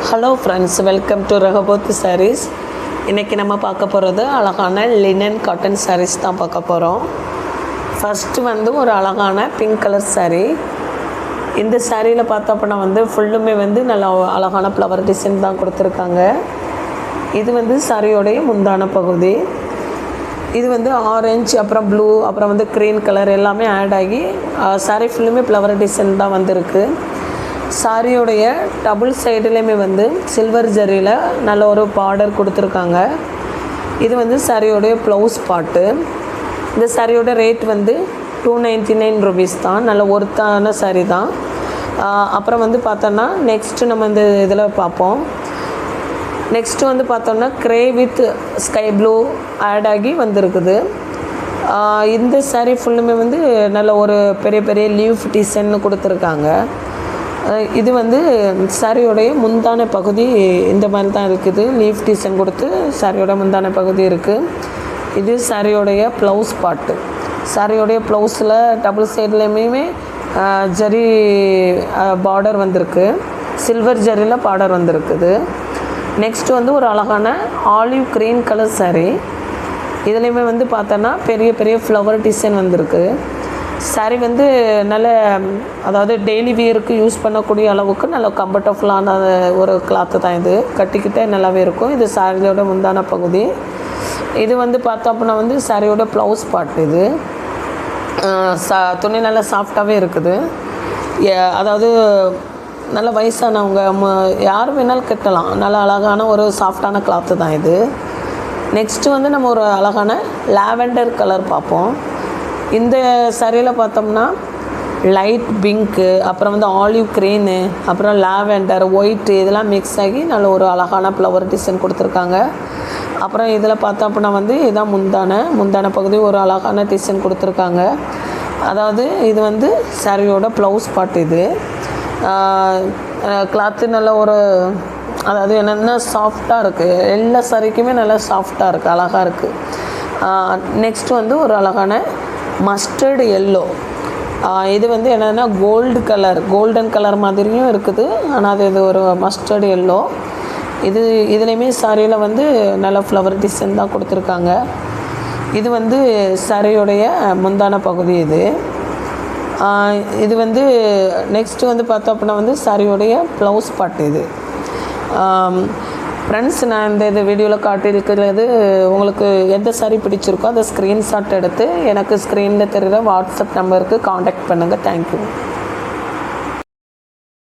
Hello friends, welcome to Ragabodh Sarees. இன்றைக்கி நம்ம பார்க்க போகிறது அழகான லினன் காட்டன் சாரீஸ் தான் பார்க்க போகிறோம். ஃபஸ்ட்டு வந்து ஒரு அழகான பிங்க் கலர் சாரீ. இந்த சாரியில் பார்த்தோம்னா ஃபுல்லுமே நல்ல அழகான ஃப்ளவர் டிசைன் தான் கொடுத்துருக்காங்க. இது சாரியோடைய முந்தான பகுதி. இது ஆரஞ்சு, அப்புறம் ப்ளூ, அப்புறம் க்ரீன் கலர் எல்லாமே ஆட் ஆகி சாரீ ஃபுல்லுமே ஃப்ளவர் டிசைன் தான் வந்திருக்கு. சாரியோடைய டபுள் சைடுலேயுமே சில்வர் ஜரியில் நல்ல ஒரு பார்டர் கொடுத்துருக்காங்க. இது சாரியோடைய ப்ளவுஸ் பாட்டு. இந்த சாரியோட ரேட் 299 ருபீஸ் தான். நல்ல ஒர்த்தான சாரீ தான். அப்புறம் பார்த்தோன்னா நெக்ஸ்ட்டு நம்ம இந்த இதில் பார்ப்போம். நெக்ஸ்ட்டு பார்த்தோன்னா grey with sky blue add ஆகி வந்திருக்குது. இந்த சாரீ ஃபுல்லுமே நல்ல ஒரு பெரிய பெரிய லீஃப் டிசைன்னு கொடுத்துருக்காங்க. இது சாரியோடைய முந்தான பகுதி இந்த மாதிரி தான் இருக்குது. லீஃப் டிசைன் கொடுத்து சாரியோட முந்தான பகுதி இருக்குது. இது சாரியோடைய ப்ளவுஸ் பாட்டு. சாரியோடைய ப்ளவுஸில் டபுள் சைட்லேயுமே ஜரி பார்டர் வந்திருக்கு. சில்வர் ஜரியில் பார்டர் வந்திருக்குது. நெக்ஸ்ட்டு ஒரு அழகான ஆலிவ் க்ரீன் கலர் சாரீ. இதுலேயுமே பார்த்தோன்னா பெரிய பெரிய ஃப்ளவர் டிசைன் வந்திருக்கு. சாரீ நல்ல, அதாவது டெய்லி வியருக்கு யூஸ் பண்ணக்கூடிய அளவுக்கு நல்ல கம்ஃபர்டபுளான ஒரு கிளாத்து தான். இது கட்டிக்கிட்டே நல்லாவே இருக்கும். இது சாரியோட முந்தான பகுதி. இது பார்த்தோம்னா சாரியோட ப்ளவுஸ் பாட்டு. இது துணி நல்லா சாஃப்டாகவே இருக்குது. அதாவது நல்ல வயசானவங்க யார் வேணாலும் கட்டலாம். நல்ல அழகான ஒரு சாஃப்டான கிளாத்து தான் இது. நெக்ஸ்ட்டு நம்ம ஒரு அழகான லாவெண்டர் கலர் பார்ப்போம். இந்த சாரியில் பார்த்தோம்னா லைட் பிங்க்கு, அப்புறம் ஆலிவ் க்ரீனு, அப்புறம் லாவெண்டர், ஒயிட்டு இதெல்லாம் மிக்ஸ் ஆகி நல்ல ஒரு அழகான ஃப்ளவர் டிசைன் கொடுத்துருக்காங்க. அப்புறம் இதில் பார்த்தோம்னா இதுதான் முந்தான பகுதி ஒரு அழகான டிசைன் கொடுத்துருக்காங்க. அதாவது இது சாரியோட ப்ளவுஸ் பாட்டு. இது கிளாத்து நல்ல ஒரு, அதாவது என்னென்னா சாஃப்டாக இருக்குது. எல்லா சாரிக்குமே நல்லா சாஃப்டாக இருக்குது, அழகாக இருக்குது. நெக்ஸ்ட் ஒரு அழகான மஸ்டர்டு எல்லோ. இது என்னென்னா கோல்டன் கலர் மாதிரியும் இருக்குது. ஆனால் இது ஒரு மஸ்டர்டு எல்லோ. இதுலேயுமே சாரியில் நல்ல ஃப்ளவர் டிசைன் தான் கொடுத்துருக்காங்க. இது சாரியோடைய முந்தான பகுதி. இது நெக்ஸ்ட்டு பார்த்தோம்னா சாரியோடைய ப்ளவுஸ் பாட்டு. இது ஃப்ரெண்ட்ஸ், நான் இந்த வீடியோவில் காட்டியிருக்கிறது உங்களுக்கு எந்த சாரீ பிடிச்சிருக்கோ அதை ஸ்க்ரீன்ஷாட் எடுத்து எனக்கு ஸ்க்ரீனில் தெரிகிற வாட்ஸ்அப் நம்பருக்கு காண்டாக்ட் பண்ணுங்கள். தேங்க்யூ.